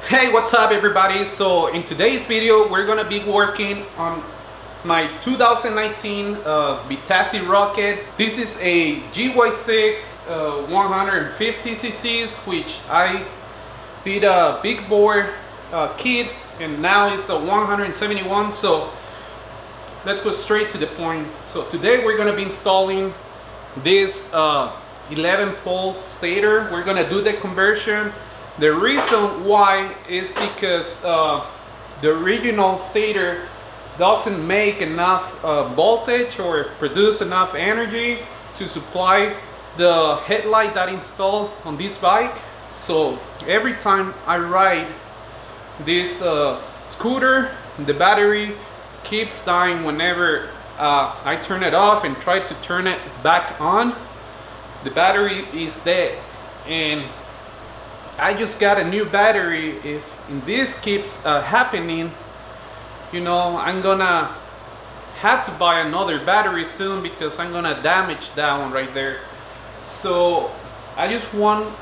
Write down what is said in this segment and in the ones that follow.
Hey, what's up everybody? So in today's video we're gonna be working on my 2019 Vitacci rocket. This is a GY6 150 cc's, which I did a big bore kit, and now it's a 171. So let's go straight to the point. So today we're gonna be installing this 11 pole stator. We're gonna do the conversion. The reason why is because the original stator doesn't make enough voltage or produce enough energy to supply the headlight that installed on this bike. So every time I ride this scooter, the battery keeps dying whenever I turn it off and try to turn it back on. The battery is dead, and I just got a new battery. If this keeps happening, you know, I'm gonna have to buy another battery soon because I'm gonna damage that one right there. So I just want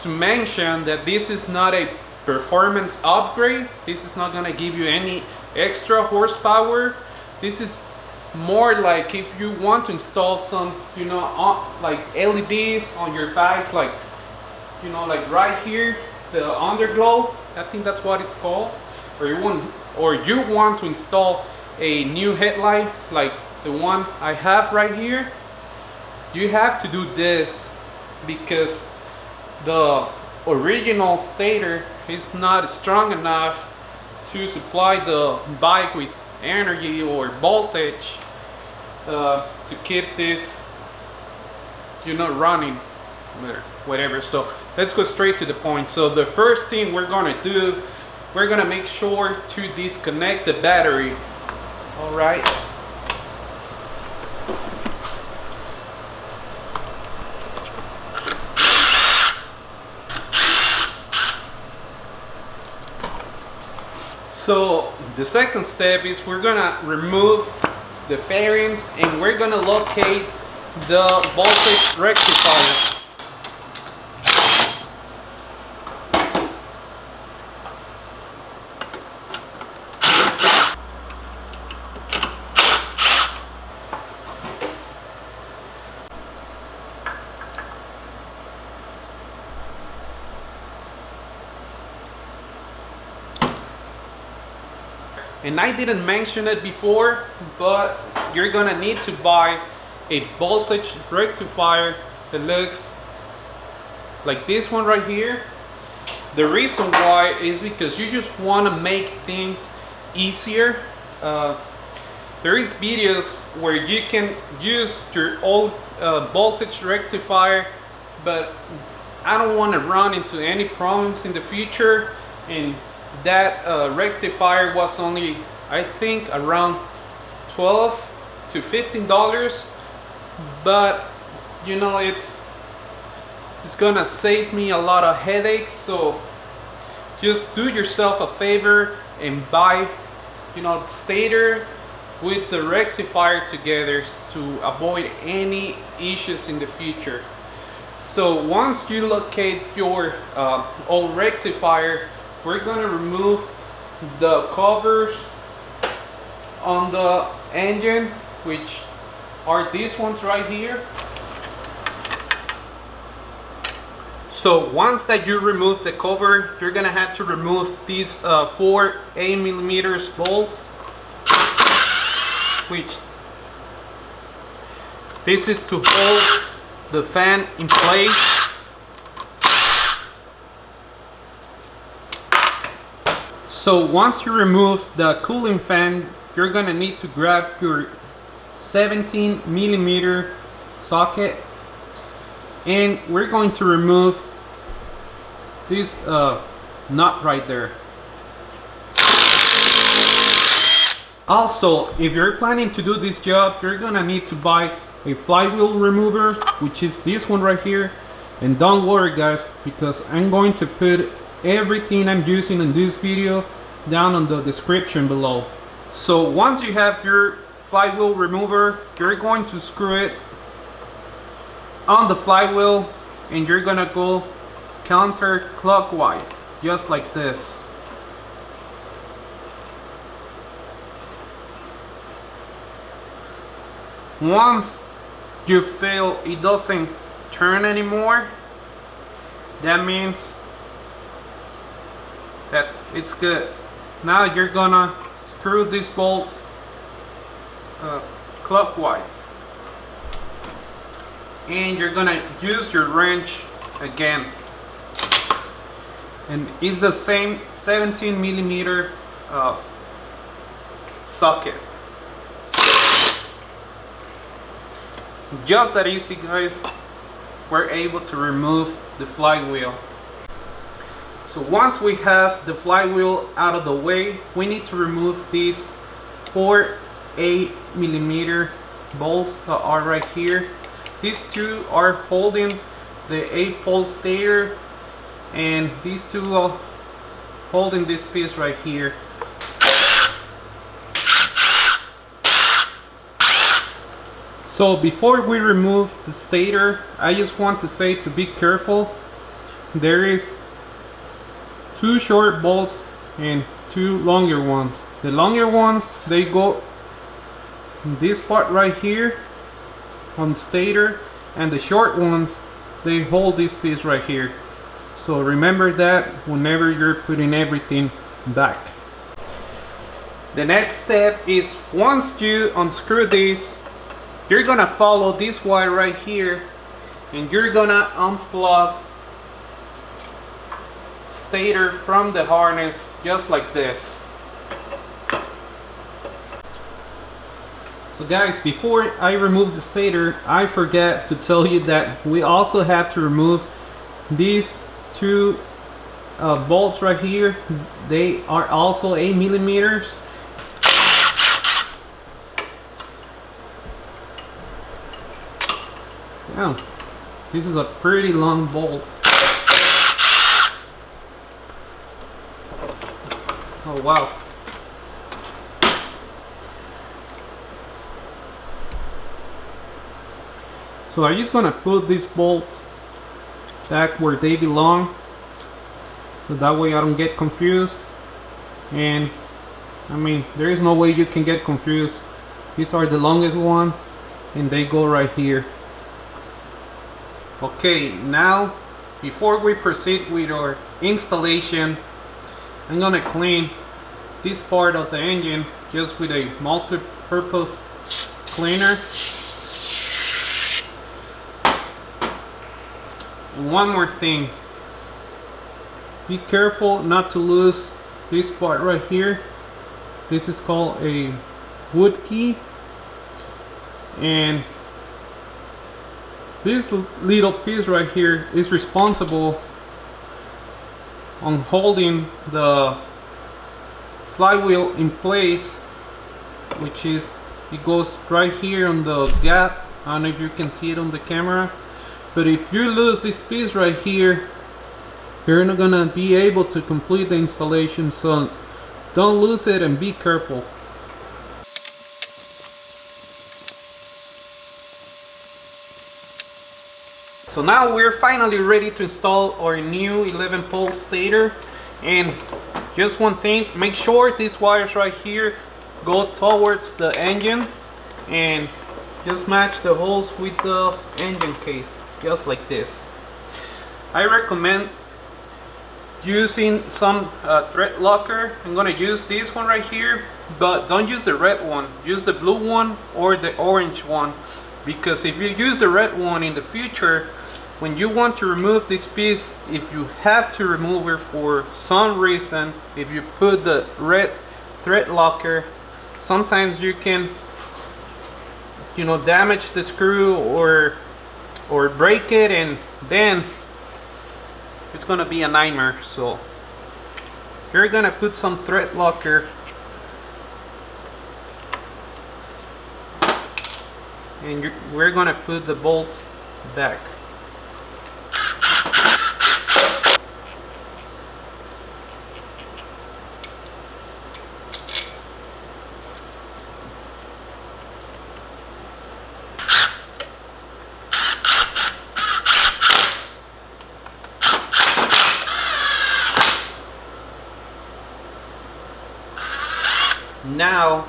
to mention that this is not a performance upgrade. This is not gonna give you any extra horsepower. This is more like if you want to install some, you know, like LEDs on your bike, like, you know, like right here, the underglow, I think that's what it's called. Or you want to install a new headlight like the one I have right here. You have to do this because the original stator is not strong enough to supply the bike with energy or voltage to keep this, you know, running or whatever. So let's go straight to the point. So the first thing we're gonna do, we're gonna make sure to disconnect the battery. All right. So the second step is we're gonna remove the fairings and we're gonna locate the voltage rectifier. And I didn't mention it before, but you're gonna need to buy a voltage rectifier that looks like this one right here. The reason why is because you just want to make things easier. There is videos where you can use your old voltage rectifier, but I don't want to run into any problems in the future. And that rectifier was only, I think, around $12 to $15, but you know, it's gonna save me a lot of headaches. So just do yourself a favor and buy, you know, stator with the rectifier together to avoid any issues in the future. So once you locate your old rectifier, we're gonna remove the covers on the engine, which are these ones right here. So once that you remove the cover, you're gonna have to remove these 4 8mm bolts, which this is to hold the fan in place. So once you remove the cooling fan, you're gonna need to grab your 17mm socket, and we're going to remove this nut right there. Also, if you're planning to do this job, you're gonna need to buy a flywheel remover, which is this one right here. And don't worry guys, because I'm going to put everything I'm using in this video down on the description below. So once you have your flywheel remover, you're going to screw it on the flywheel and you're gonna go counterclockwise. just like this. Once you feel it doesn't turn anymore, that means that it's good. Now you're gonna screw this bolt clockwise, and you're gonna use your wrench again, and it's the same 17mm socket. Just that easy, guys. We're able to remove the flywheel. So once we have the flywheel out of the way, we need to remove these 4 8mm bolts that are right here. These two are holding the 8-pole stator, and these two are holding this piece right here. So before we remove the stator, I just want to say to be careful. There is 2 short bolts and 2 longer ones. The longer ones, they go in this part right here on stator, and the short ones, they hold this piece right here. So remember that whenever you're putting everything back. The next step is, once you unscrew this, you're gonna follow this wire right here, and you're gonna unplug stator from the harness just like this. So guys, before I remove the stator, I forget to tell you that we also have to remove these 2 bolts right here. They are also 8mm. Wow, this is a pretty long bolt. Oh wow. So I'm just gonna put these bolts back where they belong, so that way I don't get confused. And I mean, there is no way you can get confused. These are the longest ones, and they go right here. Okay, now before we proceed with our installation, I'm gonna clean this part of the engine just with a multi-purpose cleaner. And one more thing, be careful not to lose this part right here. This is called a wood key, and this little piece right here is responsible on holding the flywheel in place, which is, it goes right here on the gap. I don't know if you can see it on the camera, but if you lose this piece right here, you're not gonna be able to complete the installation. So don't lose it and be careful. So now we're finally ready to install our new 11-pole stator. And just one thing, make sure these wires right here go towards the engine, and just match the holes with the engine case, just like this. I recommend using some thread locker. I'm gonna use this one right here, but don't use the red one. Use the blue one or the orange one, because if you use the red one in the future, when you want to remove this piece, if you have to remove it for some reason, if you put the red thread locker, sometimes you can, you know, damage the screw or break it, and then it's gonna be a nightmare. So you're gonna put some thread locker, and we're gonna put the bolts back. Now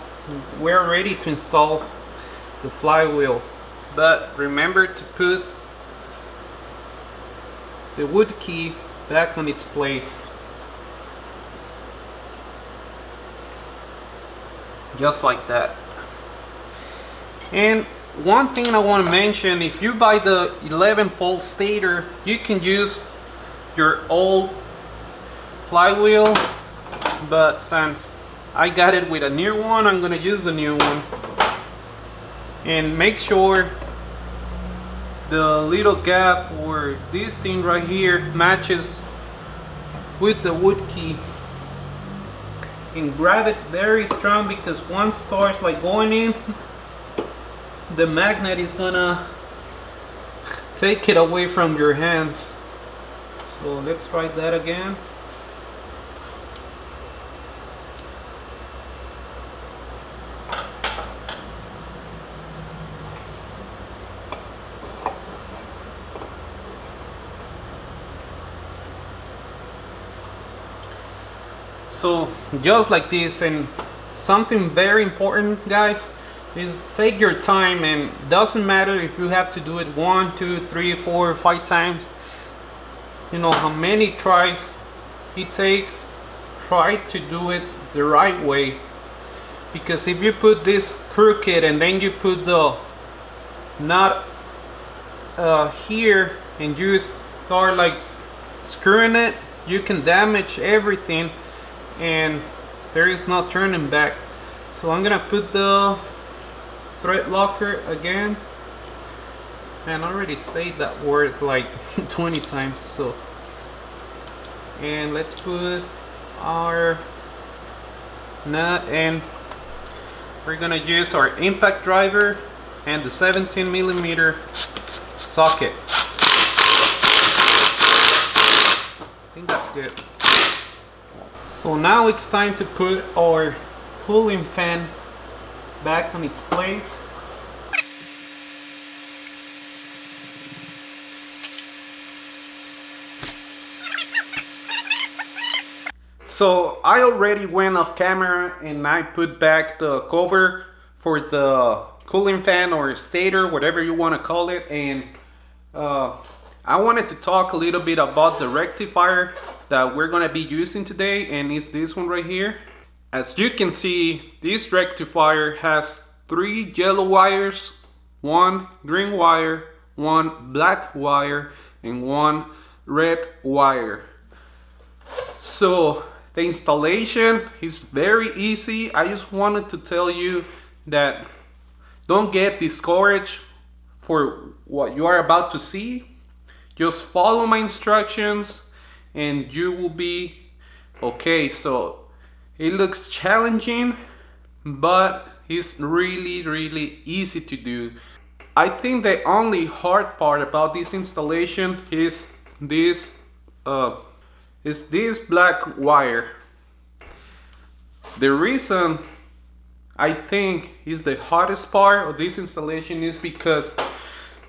we're ready to install the flywheel, but remember to put the wood key back on its place, just like that. And one thing I want to mention, if you buy the 11-pole stator, you can use your old flywheel, but since I got it with a new one, I'm gonna use the new one. And make sure the little gap or this thing right here matches with the wood key, and grab it very strong, because once it starts like going in, the magnet is gonna take it away from your hands. So let's try that again. So just like this. And something very important, guys, is take your time, and doesn't matter if you have to do it 1, 2, 3, 4, 5 times. You know how many tries it takes. Try to do it the right way, because if you put this crooked and then you put the nut here and you start like screwing it, you can damage everything and there is no turning back. So I'm gonna put the thread locker again, and I already said that word like 20 times. So, and let's put our nut, and we're gonna use our impact driver and the 17mm socket. I think that's good. So now it's time to put our cooling fan back on its place. So I already went off camera and I put back the cover for the cooling fan or stator, whatever you want to call it. And I wanted to talk a little bit about the rectifier that we're gonna be using today, and it's this one right here. As you can see, this rectifier has 3 yellow wires, 1 green wire, 1 black wire, and 1 red wire. So the installation is very easy. I just wanted to tell you that don't get discouraged for what you are about to see. Just follow my instructions and you will be okay. So it looks challenging, but it's really easy to do. I think the only hard part about this installation is this black wire. The reason I think is the hardest part of this installation is because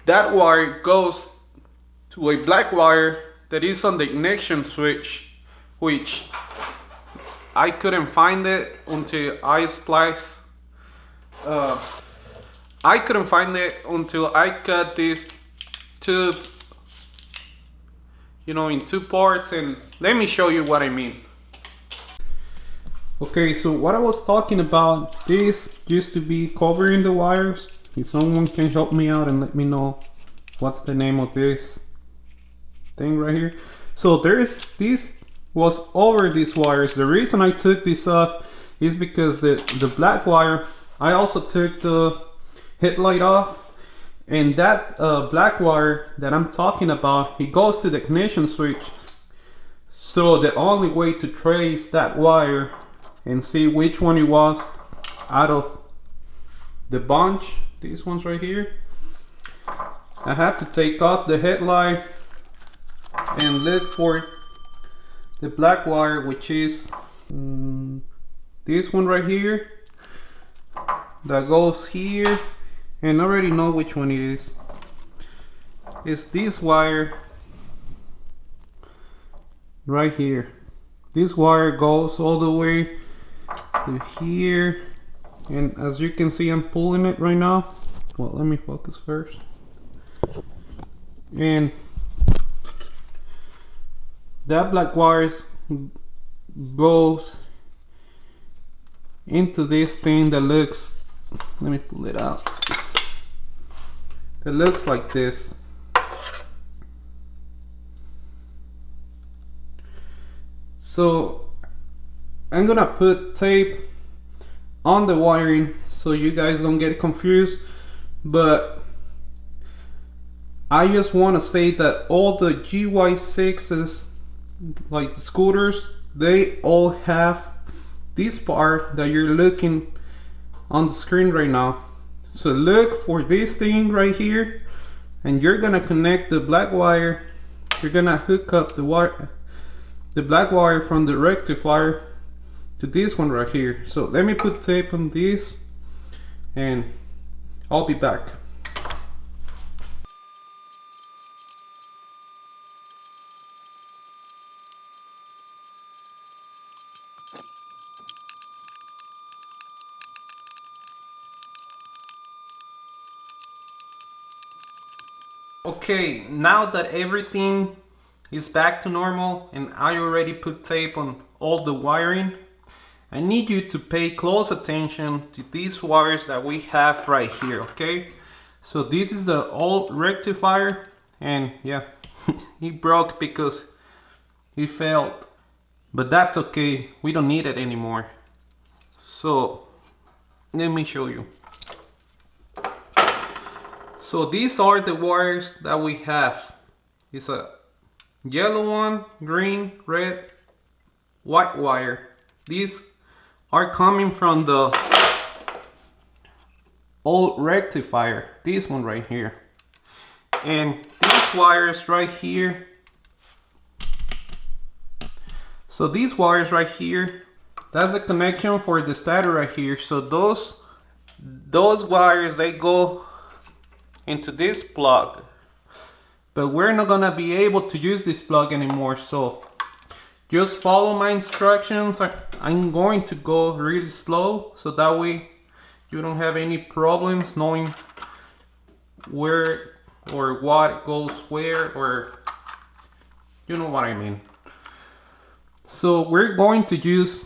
that wire goes to a black wire that is on the ignition switch, which I couldn't find it until I spliced. I couldn't find it until I cut this tube, you know, in 2 parts, and let me show you what I mean. Okay, so what I was talking about, this used to be covering the wires. If someone can help me out and let me know what's the name of this thing right here. So this was over these wires. The reason I took this off is because the black wire, I also took the headlight off, and that black wire that I'm talking about, it goes to the ignition switch. So the only way to trace that wire and see which one it was out of the bunch, these ones right here, I have to take off the headlight and look for the black wire, which is this one right here that goes here, and I already know which one it is. It's this wire right here. This wire goes all the way to here, and as you can see, I'm pulling it right now. Well, let me focus first. And that black wire goes into this thing that looks, let me pull it out, that looks like this. So I'm gonna put tape on the wiring so you guys don't get confused, but I just want to say that all the GY6s, like the scooters, they all have this part that you're looking on the screen right now. So look for this thing right here, and you're gonna connect the black wire. You're gonna hook up the black wire from the rectifier to this one right here. So let me put tape on this and I'll be back. Okay, now that everything is back to normal and I already put tape on all the wiring, I need you to pay close attention to these wires that we have right here, okay? So this is the old rectifier, and yeah, he broke because he failed. But that's okay, we don't need it anymore. So let me show you. So these are the wires that we have. It's a yellow one, green, red, white wire. These are coming from the old rectifier, this one right here. And these wires right here, so these wires right here, that's the connection for the stator right here. So those wires, they go into this plug, but we're not gonna be able to use this plug anymore. So just follow my instructions. I'm going to go really slow so that way you don't have any problems knowing where or what goes where, or you know what I mean. So we're going to use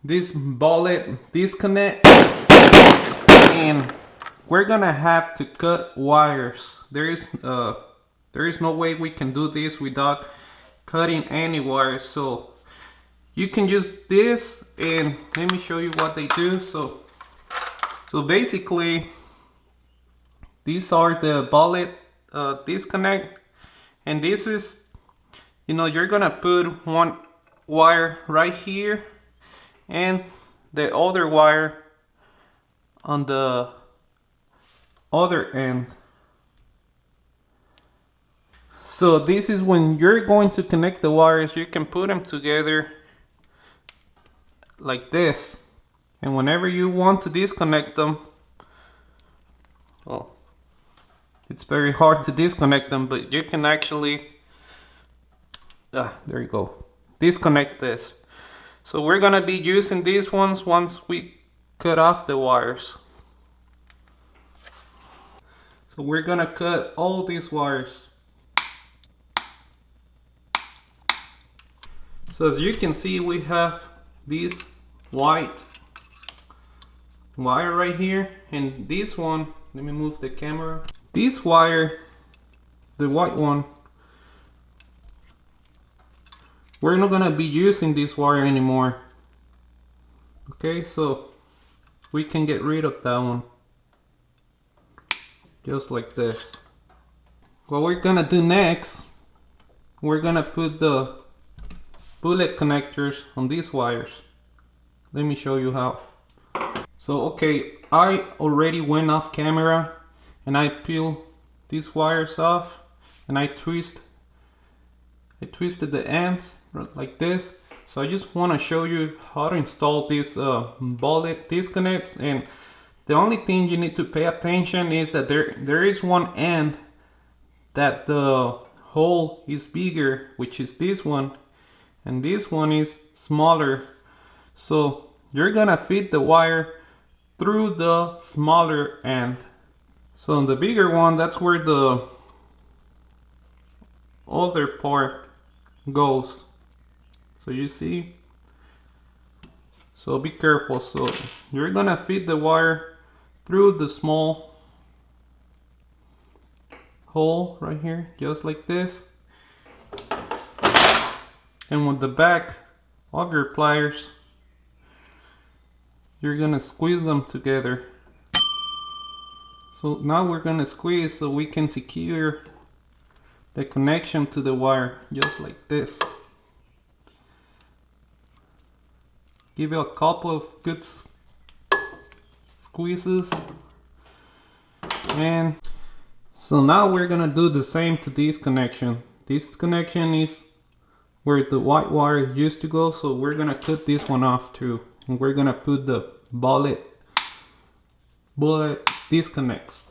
this bullet disconnect, and we're gonna have to cut wires. There is no way we can do this without cutting any wires. So you can use this, and let me show you what they do. So basically these are the bullet disconnect, and this is, you know, you're gonna put one wire right here and the other wire on the other end. So this is when you're going to connect the wires. You can put them together like this, and whenever you want to disconnect them, well, it's very hard to disconnect them, but you can actually there you go, disconnect this. So we're gonna be using these ones once we cut off the wires. So we're gonna cut all these wires. So as you can see, we have this white wire right here, and this one, let me move the camera. This wire, the white one, we're not gonna be using this wire anymore. Okay, so we can get rid of that one. Just like this. What we're gonna do next, we're gonna put the bullet connectors on these wires. Let me show you how. So okay, I already went off camera and I peeled these wires off, and I twisted the ends like this. So I just want to show you how to install these bullet disconnects, and the only thing you need to pay attention is that there is one end that the hole is bigger, which is this one, and this one is smaller. So you're gonna feed the wire through the smaller end. So in the bigger one, that's where the other part goes. So you see, so be careful. So you're gonna feed the wire through the small hole right here, just like this. And with the back of your pliers, you're gonna squeeze them together. So now we're gonna squeeze so we can secure the connection to the wire, just like this. Give it a couple of good squeezes. And so now we're gonna do the same to this connection. This connection is where the white wire used to go, so we're gonna cut this one off too. And we're gonna put the bullet disconnects.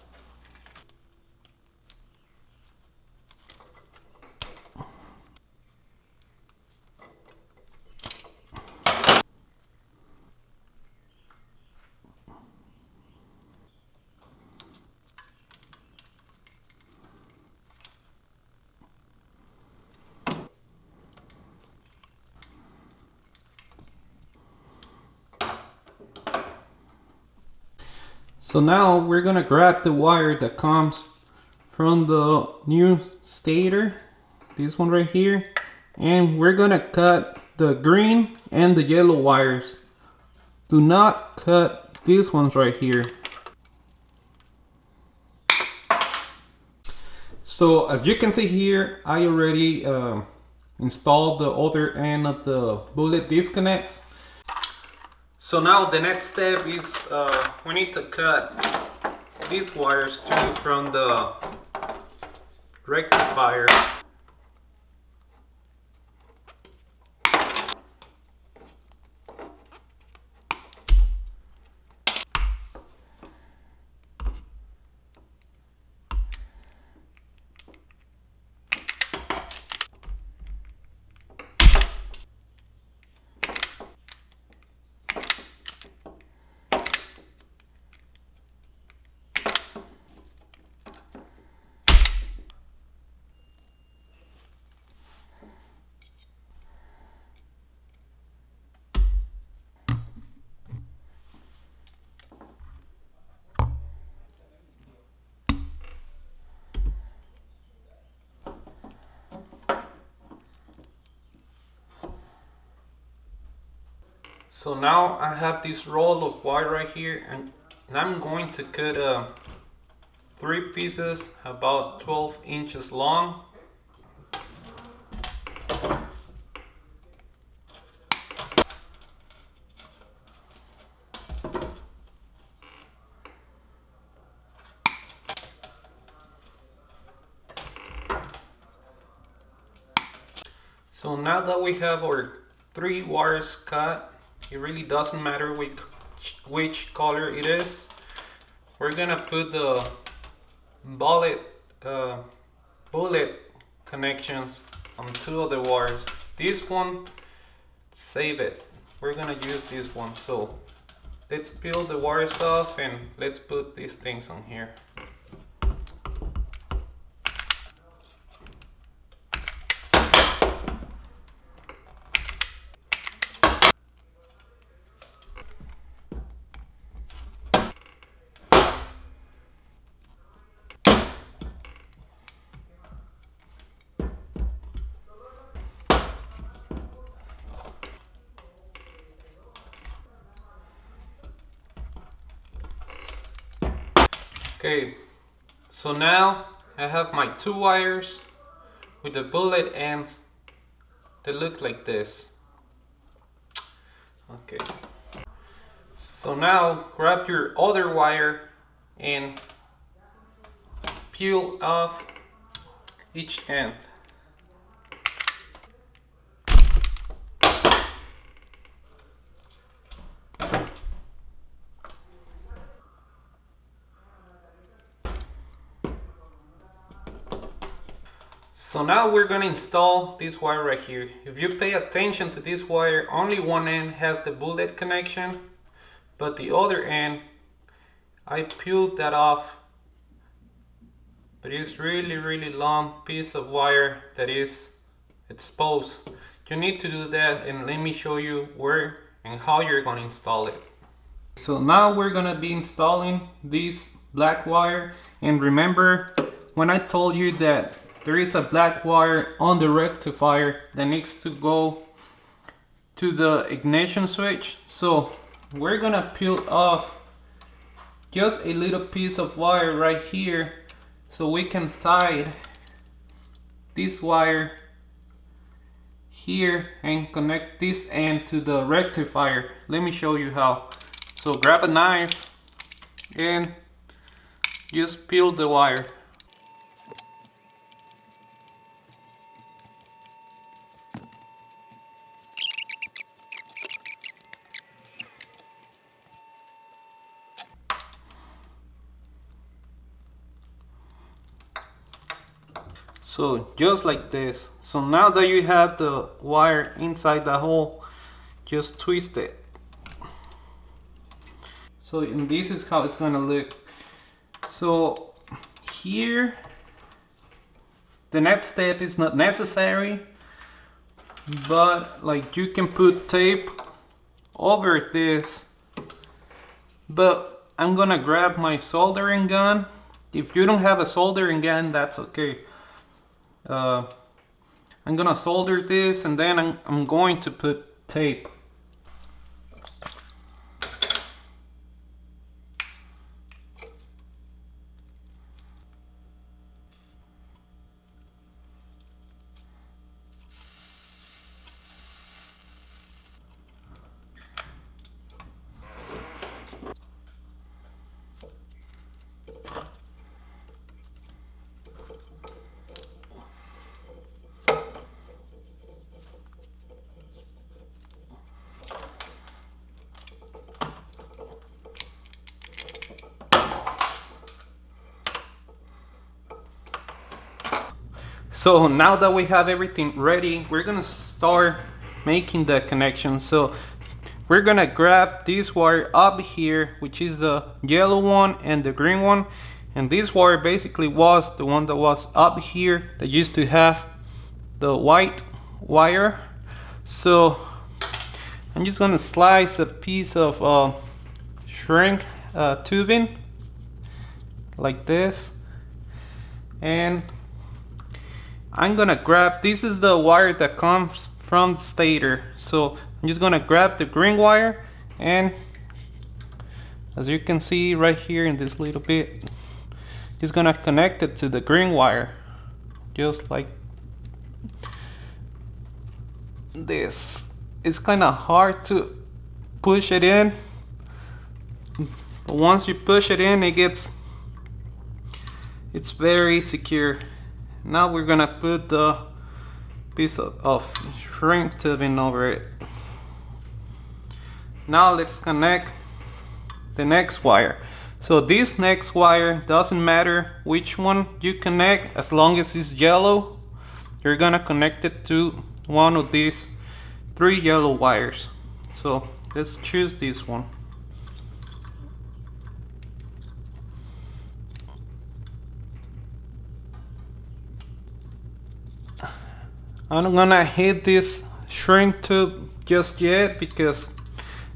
So now we're gonna grab the wire that comes from the new stator, this one right here, and we're gonna cut the green and the yellow wires. Do not cut these ones right here. So as you can see here, I already installed the other end of the bullet disconnect. So now the next step is we need to cut these wires too from the rectifier. So now I have this roll of wire right here, and I'm going to cut 3 pieces about 12 inches long. So now that we have our 3 wires cut, it really doesn't matter which color it is. We're gonna put the bullet connections on 2 other wires. This one, save it. We're gonna use this one. So let's peel the wires off and let's put these things on here. Okay, so now I have my 2 wires with the bullet ends that look like this. Okay, so now grab your other wire and peel off each end. So now we're gonna install this wire right here. If you pay attention to this wire, only one end has the bullet connection, but the other end, I peeled that off. But it's really long piece of wire that is exposed. You need to do that, and let me show you where and how you're gonna install it. So now we're gonna be installing this black wire, and remember when I told you that there is a black wire on the rectifier that needs to go to the ignition switch. So we're gonna peel off just a little piece of wire right here so we can tie this wire here and connect this end to the rectifier. Let me show you how. So grab a knife and just peel the wire. So just like this. So now that you have the wire inside the hole, just twist it. So and this is how it's gonna look. So here, the next step is not necessary, but like you can put tape over this. But I'm gonna grab my soldering gun. If you don't have a soldering gun, that's okay. I'm gonna solder this, and then I'm going to put tape. So now that we have everything ready, we're gonna start making the connection. So we're gonna grab this wire up here, which is the yellow one and the green one, and this wire basically was the one that was up here that used to have the white wire. So I'm just gonna slice a piece of shrink tubing like this, and I'm gonna grab, this is the wire that comes from the stator. So I'm just gonna grab the green wire, and as you can see right here in this little bit, just gonna connect it to the green wire, just like this. It's kind of hard to push it in, but once you push it in, it's very secure. Now we're gonna put the piece of shrink tubing over it. Now let's connect the next wire. So this next wire, doesn't matter which one you connect, as long as it's yellow, you're gonna connect it to one of these 3 yellow wires. So let's choose this one. I'm not gonna hit this shrink tube just yet because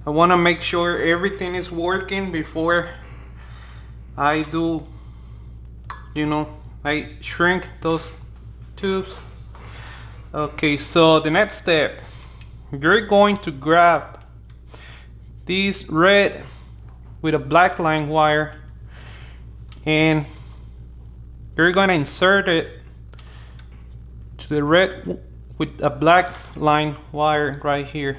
I want to make sure everything is working before I do, I shrink those tubes. Okay, so the next step, you're going to grab this red with a black line wire, and you're gonna insert it to the red with a black line wire right here.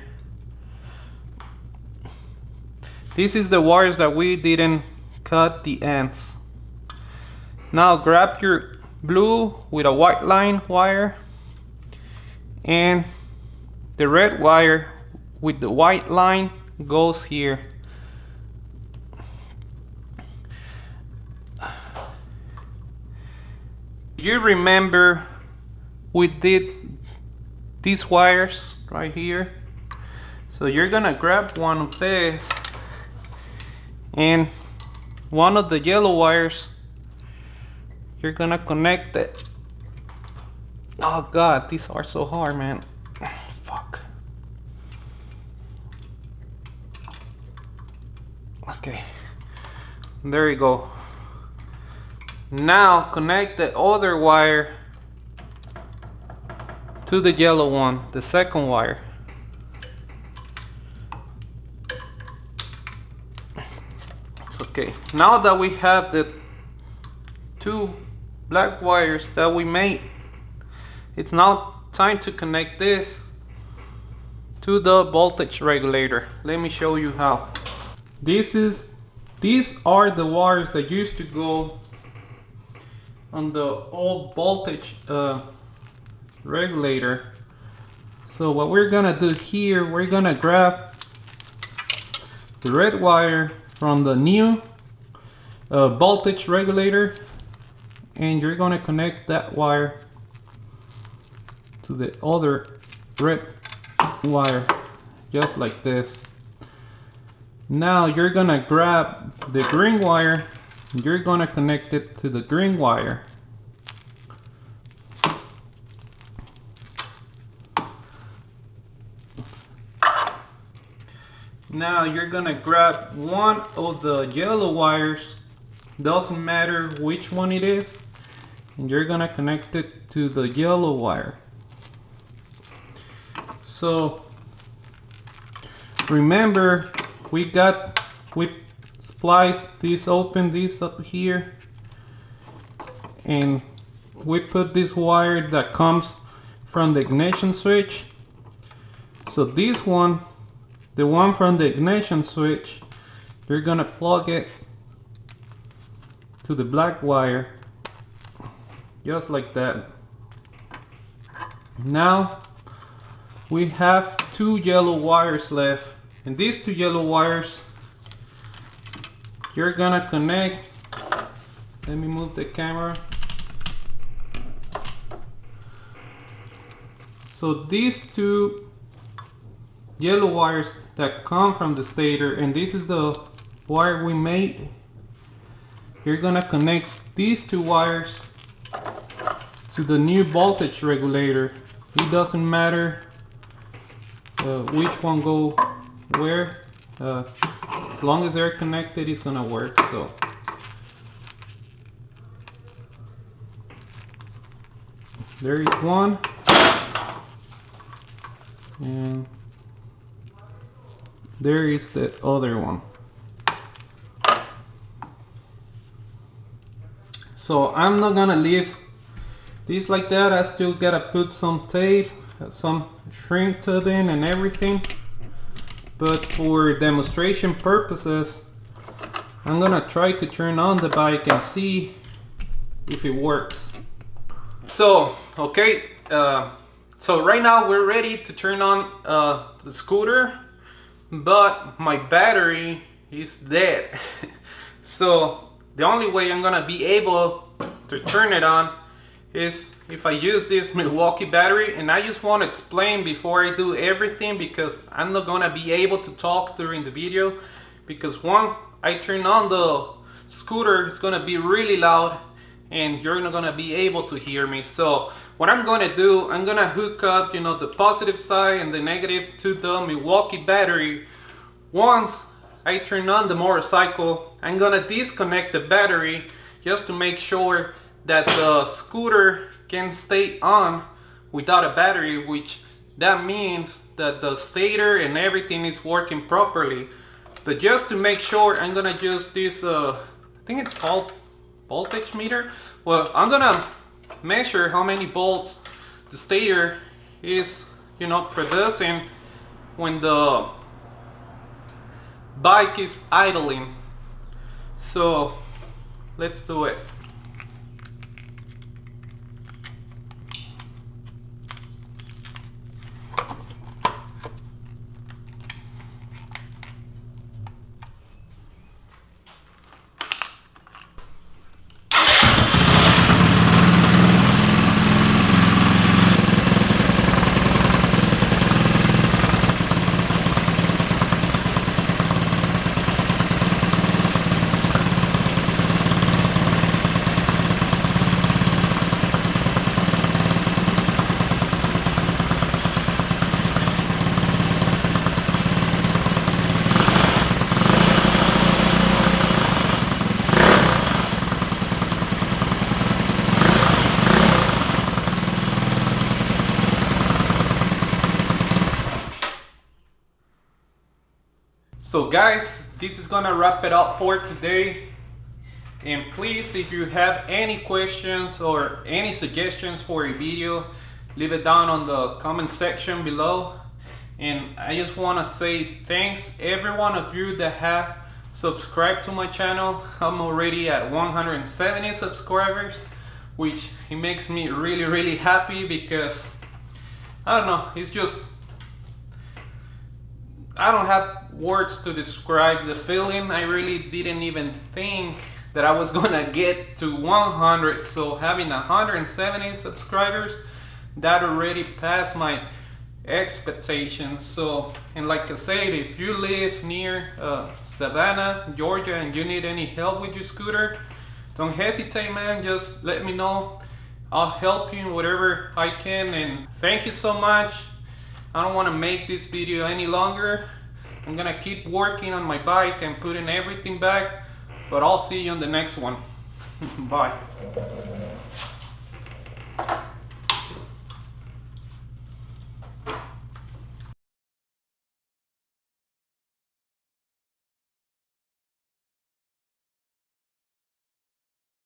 This is the wires that we didn't cut the ends. Now grab your blue with a white line wire and the red wire with the white line goes here. You remember we did these wires right here. So you're gonna grab one of this, and one of the yellow wires, you're gonna connect it. Oh god, these are so hard, man. Fuck. Okay, there you go. Now connect the other wire to the yellow one, the second wire. It's okay. Now that we have the two black wires that we made, it's now time to connect this to the voltage regulator. Let me show you how. These are the wires that used to go on the old voltage regulator. So what we're gonna do here, we're gonna grab the red wire from the new voltage regulator, and you're gonna connect that wire to the other red wire, just like this. Now you're gonna grab the green wire, and you're gonna connect it to the green wire. Now you're gonna grab one of the yellow wires, doesn't matter which one it is, and you're gonna connect it to the yellow wire. So remember, we spliced this, open this up here, and we put this wire that comes from the ignition switch. So this one, the one from the ignition switch, you're gonna plug it to the black wire, just like that. Now we have two yellow wires left, and these two yellow wires, you're gonna connect. Let me move the camera. So these two yellow wires that come from the stator, and this is the wire we made, you're gonna connect these two wires to the new voltage regulator. It doesn't matter which one go where, as long as they're connected, it's gonna work. So there is one, and there is the other one. So I'm not gonna leave this like that. I still gotta put some tape, some shrink tubbing and everything, but for demonstration purposes, I'm gonna try to turn on the bike and see if it works. So okay, so right now we're ready to turn on the scooter, but my battery is dead. So the only way I'm gonna be able to turn it on is if I use this Milwaukee battery. And I just want to explain before I do everything, because I'm not gonna be able to talk during the video, because once I turn on the scooter, it's gonna be really loud and you're not gonna be able to hear me. So what I'm gonna do, I'm gonna hook up, you know, the positive side and the negative to the Milwaukee battery. Once I turn on the motorcycle, I'm gonna disconnect the battery just to make sure that the scooter can stay on without a battery, which that means that the stator and everything is working properly. But just to make sure, I'm gonna use this I think it's called voltage meter. Well, I'm gonna measure how many volts the stator is, you know, producing when the bike is idling. So let's do it. So guys, this is gonna wrap it up for today. And please, if you have any questions or any suggestions for a video, leave it down on the comment section below. And I just want to say thanks every one of you that have subscribed to my channel. I'm already at 170 subscribers, which it makes me really happy, because I don't know, it's just, I don't have words to describe the feeling. I really didn't even think that I was gonna get to 100. So having 170 subscribers, that already passed my expectations. So, and like I said, if you live near Savannah, Georgia, and you need any help with your scooter, don't hesitate, man. Just let me know. I'll help you in whatever I can. And thank you so much. I don't want to make this video any longer. I'm gonna keep working on my bike and putting everything back, but I'll see you on the next one. Bye.